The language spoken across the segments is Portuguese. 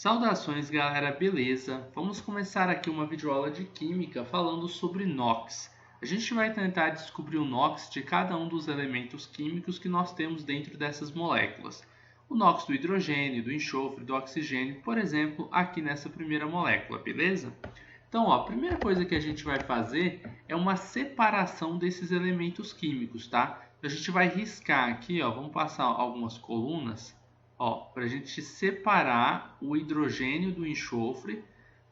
Saudações galera, beleza? Vamos começar aqui uma videoaula de Química falando sobre NOx. A gente vai tentar descobrir o NOx de cada um dos elementos químicos que nós temos dentro dessas moléculas. O NOx do hidrogênio, do enxofre, do oxigênio, por exemplo, aqui nessa primeira molécula, beleza? Então, a primeira coisa que a gente vai fazer é uma separação desses elementos químicos, tá? A gente vai riscar aqui, vamos passar algumas colunas, para a gente separar o hidrogênio do enxofre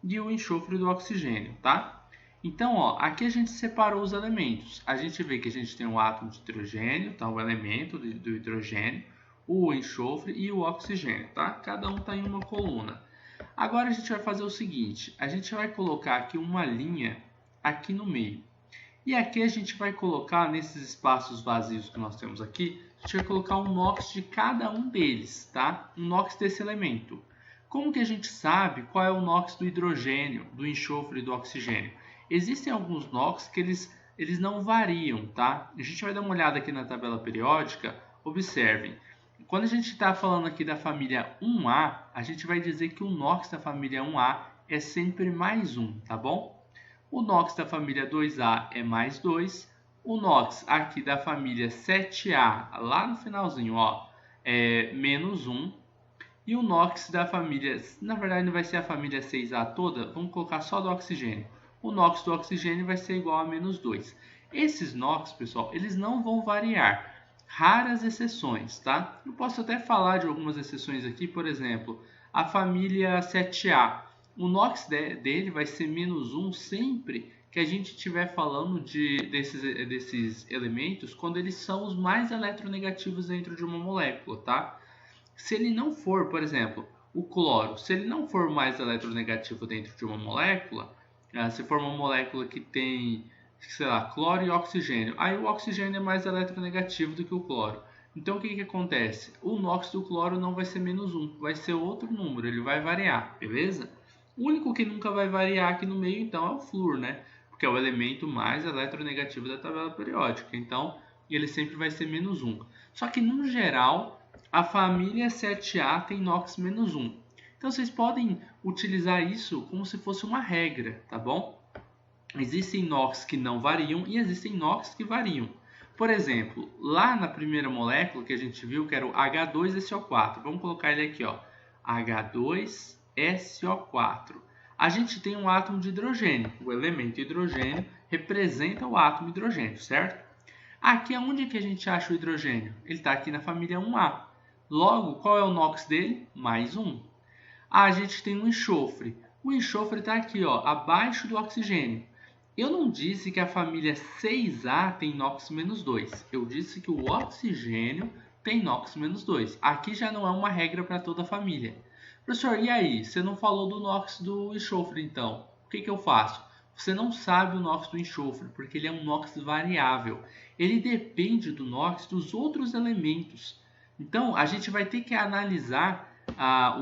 e o enxofre do oxigênio, tá? Então, aqui a gente separou os elementos. A gente vê que a gente tem um átomo de hidrogênio, tá? O elemento do hidrogênio, o enxofre e o oxigênio, tá? Cada um está em uma coluna. Agora a gente vai fazer o seguinte, a gente vai colocar aqui uma linha aqui no meio. E aqui a gente vai colocar, nesses espaços vazios que nós temos aqui, a gente vai colocar um NOx de cada um deles, tá? Um NOx desse elemento. Como que a gente sabe qual é o NOx do hidrogênio, do enxofre e do oxigênio? Existem alguns NOx que eles não variam, tá? A gente vai dar uma olhada aqui na tabela periódica, observem. Quando a gente está falando aqui da família 1A, a gente vai dizer que o NOx da família 1A é sempre mais 1, tá bom? O NOx da família 2A é mais 2. O NOx aqui da família 7A, lá no finalzinho, é menos 1. E o NOx da família, na verdade não vai ser a família 6A toda, vamos colocar só do oxigênio. O NOx do oxigênio vai ser igual a menos 2. Esses NOx, pessoal, eles não vão variar. Raras exceções, tá? Eu posso até falar de algumas exceções aqui, por exemplo, a família 7A. O NOx dele vai ser menos 1 sempre que a gente estiver falando desses elementos quando eles são os mais eletronegativos dentro de uma molécula, tá? Se ele não for, por exemplo, o cloro, se ele não for mais eletronegativo dentro de uma molécula, se for uma molécula que tem, sei lá, cloro e oxigênio, aí o oxigênio é mais eletronegativo do que o cloro. Então o que acontece? O NOx do cloro não vai ser menos 1, vai ser outro número, ele vai variar, beleza? O único que nunca vai variar aqui no meio, então, é o flúor, né? Porque é o elemento mais eletronegativo da tabela periódica. Então, ele sempre vai ser menos 1. Só que, no geral, a família 7A tem NOx menos 1. Então, vocês podem utilizar isso como se fosse uma regra, tá bom? Existem NOx que não variam e existem NOx que variam. Por exemplo, lá na primeira molécula que a gente viu, que era o H2SO4. Vamos colocar ele aqui, H2SO4. A gente tem um átomo de hidrogênio. O elemento hidrogênio representa o átomo hidrogênio, certo? Aqui é onde que a gente acha o hidrogênio? Ele está aqui na família 1A. Logo, qual é o NOx dele? Mais 1. A gente tem um enxofre. O enxofre está aqui, abaixo do oxigênio. Eu não disse que a família 6A tem NOx menos 2. Eu disse que o oxigênio tem NOx menos 2. Aqui já não é uma regra para toda a família. Professor, e aí? Você não falou do NOx do enxofre, então. O que eu faço? Você não sabe o NOx do enxofre, porque ele é um NOx variável. Ele depende do NOx dos outros elementos. Então, a gente vai ter que analisar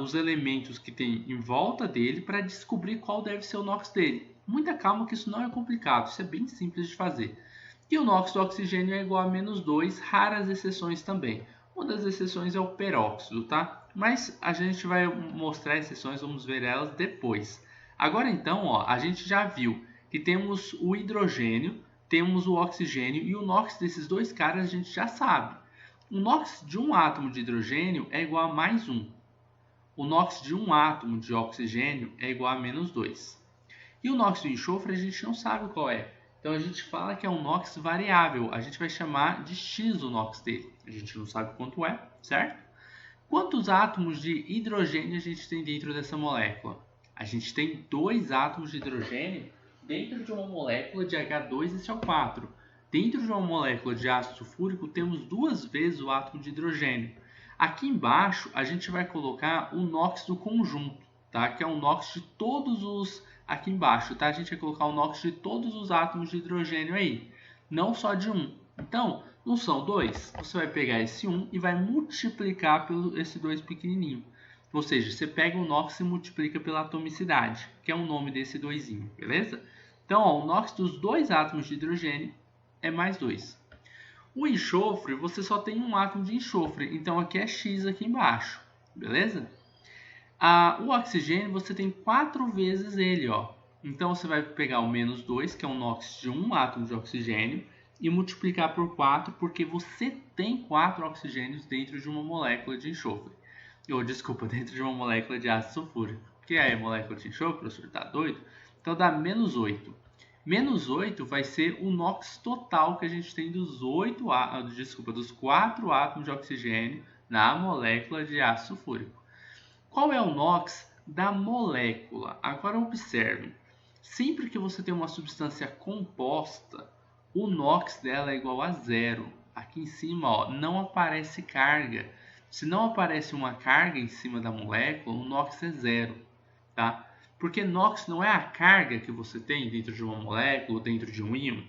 os elementos que tem em volta dele para descobrir qual deve ser o NOx dele. Muita calma que isso não é complicado, isso é bem simples de fazer. E o NOx do oxigênio é igual a menos 2, raras exceções também. Uma das exceções é o peróxido, tá? Mas a gente vai mostrar exceções, vamos ver elas depois. Agora então, a gente já viu que temos o hidrogênio, temos o oxigênio e o NOx desses dois caras a gente já sabe. O NOx de um átomo de hidrogênio é igual a mais 1. O NOx de um átomo de oxigênio é igual a menos 2. E o NOx do enxofre a gente não sabe qual é. Então a gente fala que é um NOx variável. A gente vai chamar de X o NOx dele. A gente não sabe quanto é, certo? Quantos átomos de hidrogênio a gente tem dentro dessa molécula? A gente tem 2 átomos de hidrogênio dentro de uma molécula de H2SO4. Dentro de uma molécula de ácido sulfúrico temos 2 vezes o átomo de hidrogênio. Aqui embaixo a gente vai colocar o NOx do conjunto, tá? Que é o NOx de todos os... Aqui embaixo, tá? A gente vai colocar o NOx de todos os átomos de hidrogênio aí, não só de um. Então, não são 2? Você vai pegar esse 1 e vai multiplicar por esse 2 pequenininho. Ou seja, você pega o NOx e multiplica pela atomicidade, que é o nome desse 2, beleza? Então, o NOx dos 2 átomos de hidrogênio é mais 2. O enxofre, você só tem um átomo de enxofre, então aqui é X aqui embaixo, beleza? O oxigênio você tem 4 vezes ele, ó. Então você vai pegar o menos 2, que é um NOx de um átomo de oxigênio, e multiplicar por 4, porque você tem 4 oxigênios dentro de uma molécula de enxofre. Desculpa, dentro de uma molécula de ácido sulfúrico. Que é a molécula de enxofre, professor? Tá doido? Então dá menos 8. Menos 8 vai ser o NOx total que a gente tem dos 4 átomos de oxigênio na molécula de ácido sulfúrico. Qual é o NOx da molécula? Agora observe, sempre que você tem uma substância composta, o NOx dela é igual a zero. Aqui em cima, ó, não aparece carga. Se não aparece uma carga em cima da molécula, o NOx é zero, tá? Porque NOx não é a carga que você tem dentro de uma molécula ou dentro de um íon.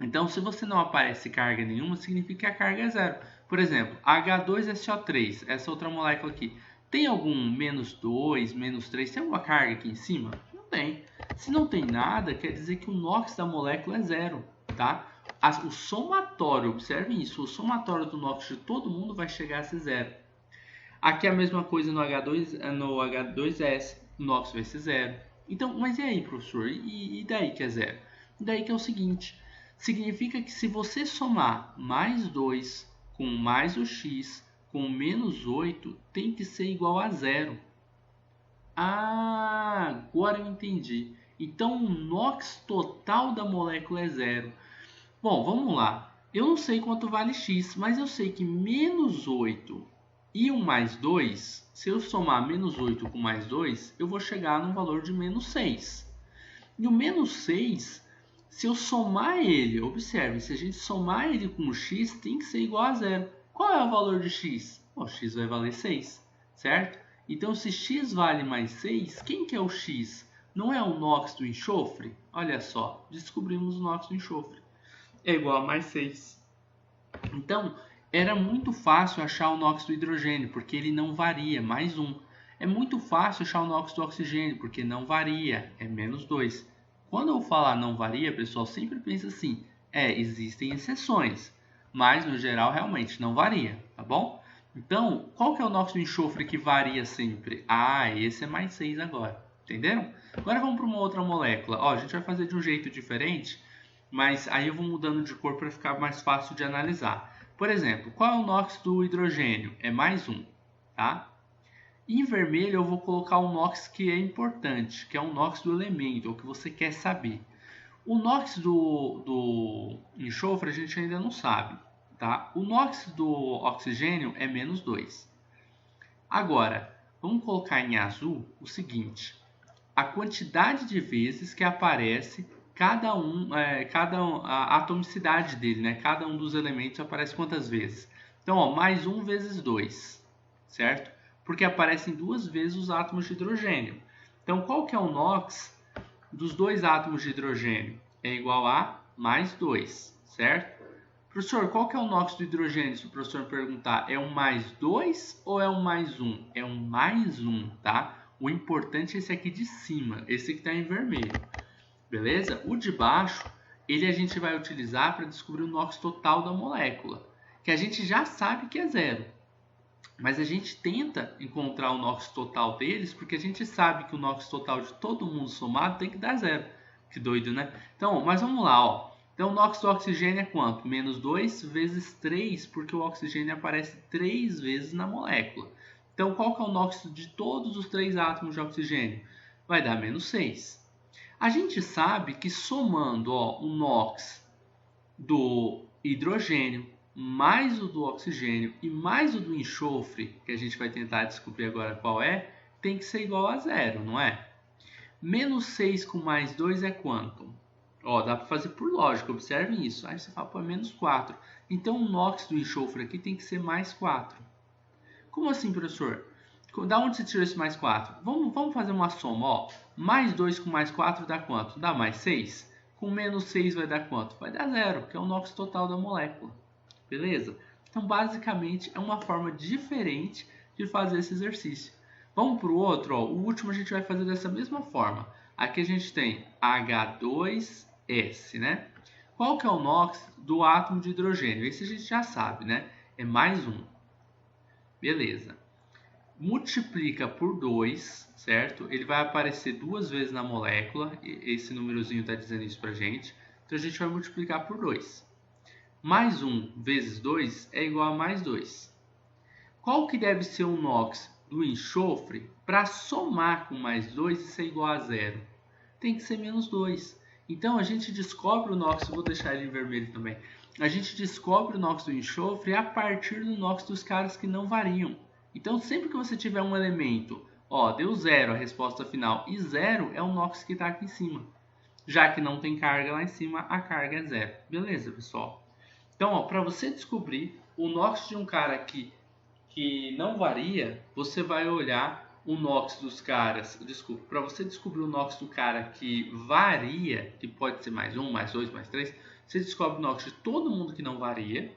Então, se você não aparece carga nenhuma, significa que a carga é zero. Por exemplo, H2SO3, essa outra molécula aqui, tem algum menos 2, menos 3, tem alguma carga aqui em cima? Não tem. Se não tem nada, quer dizer que o NOx da molécula é zero, tá? O somatório, observem isso, o somatório do NOx de todo mundo vai chegar a ser zero. Aqui é a mesma coisa no H2S, o NOx vai ser zero. Então, mas e aí, professor? E daí que é zero? Daí que é o seguinte, significa que se você somar mais 2 com mais o x com menos 8, tem que ser igual a zero. Agora eu entendi. Então o NOx total da molécula é zero. Bom, vamos lá. Eu não sei quanto vale x, mas eu sei que menos 8 e o mais 2, se eu somar menos 8 com mais 2, eu vou chegar no valor de menos 6. E o menos 6, se eu somar ele, observe, se a gente somar ele com o x, tem que ser igual a zero. Qual é o valor de x? O x vai valer 6, certo? Então, se x vale mais 6, quem que é o x? Não é o NOx do enxofre? Olha só, descobrimos o NOx do enxofre. É igual a mais 6. Então, era muito fácil achar o NOx do hidrogênio, porque ele não varia, mais 1. É muito fácil achar o NOx do oxigênio, porque não varia, é menos 2. Quando eu falar não varia, pessoal, sempre pensa assim, existem exceções, mas no geral realmente não varia, tá bom? Então, qual que é o NOx do enxofre que varia sempre? Esse é mais 6 agora, entenderam? Agora vamos para uma outra molécula. A gente vai fazer de um jeito diferente, mas aí eu vou mudando de cor para ficar mais fácil de analisar. Por exemplo, qual é o NOx do hidrogênio? É mais 1, tá? Em vermelho eu vou colocar o NOx que é importante, que é o NOx do elemento, o que você quer saber. O NOx do enxofre a gente ainda não sabe, tá? O NOx do oxigênio é menos 2. Agora, vamos colocar em azul o seguinte, a quantidade de vezes que aparece a atomicidade dele, né? Cada um dos elementos aparece quantas vezes? Então, ó, mais 1 vezes 2, certo? Porque aparecem 2 vezes os átomos de hidrogênio. Então, qual que é o NOx dos 2 átomos de hidrogênio? É igual a mais 2, certo? Professor, qual que é o NOx do hidrogênio? Se o professor perguntar, é um mais 2 ou é um mais 1? É um mais 1, tá? O importante é esse aqui de cima, esse que está em vermelho. Beleza? O de baixo, ele a gente vai utilizar para descobrir o NOx total da molécula, que a gente já sabe que é zero. Mas a gente tenta encontrar o NOx total deles, porque a gente sabe que o NOx total de todo mundo somado tem que dar zero. Que doido, né? Então, mas vamos lá, ó. Então, o NOx do oxigênio é quanto? Menos 2 vezes 3, porque o oxigênio aparece 3 vezes na molécula. Então, qual que é o NOx de todos os 3 átomos de oxigênio? Vai dar menos 6. A gente sabe que somando o NOx do hidrogênio, mais o do oxigênio e mais o do enxofre, que a gente vai tentar descobrir agora qual é, tem que ser igual a zero, não é? Menos 6 com mais 2 é quanto? Dá para fazer por lógica, observem isso. Aí você fala, pô, é menos 4. Então o NOx do enxofre aqui tem que ser mais 4. Como assim, professor? Da onde você tirou esse mais 4? Vamos fazer uma soma. Mais 2 com mais 4 dá quanto? Dá mais 6. Com menos 6 vai dar quanto? Vai dar 0, que é o NOx total da molécula. Beleza? Então, basicamente, é uma forma diferente de fazer esse exercício. Vamos para o outro. O último a gente vai fazer dessa mesma forma. Aqui a gente tem H2S, né? Qual que é o NOx do átomo de hidrogênio? Esse a gente já sabe, né? É mais 1. Beleza. multiplica por 2, certo? Ele vai aparecer duas vezes na molécula, esse númerozinho está dizendo isso para a gente. Então a gente vai multiplicar por 2. Mais 1 vezes 2 é igual a mais 2. Qual que deve ser o NOx do enxofre para somar com mais 2 e ser igual a zero? Tem que ser menos 2. Então a gente descobre o NOx, vou deixar ele em vermelho também. A gente descobre o NOx do enxofre a partir do NOx dos caras que não variam. Então sempre que você tiver um elemento, ó, deu 0 a resposta final e 0 é o NOx que está aqui em cima. Já que não tem carga lá em cima, a carga é 0. Beleza, pessoal? Então, para você descobrir o NOx de um cara que não varia, você vai olhar o NOx dos caras. Desculpa, para você descobrir o NOx do cara que varia, que pode ser mais 1, mais 2, mais 3, você descobre o NOx de todo mundo que não varia.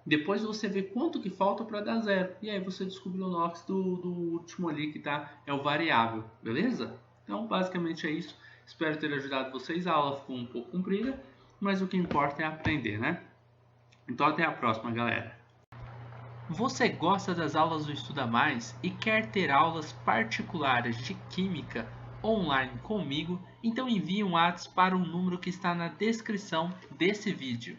Depois você vê quanto que falta para dar 0. E aí você descobriu o NOx do último ali, que é o variável. Beleza? Então, basicamente é isso. Espero ter ajudado vocês. A aula ficou um pouco comprida, mas o que importa é aprender, né? Então, até a próxima, galera. Você gosta das aulas do Estuda Mais e quer ter aulas particulares de Química online comigo? Então envie um WhatsApp para o número que está na descrição desse vídeo.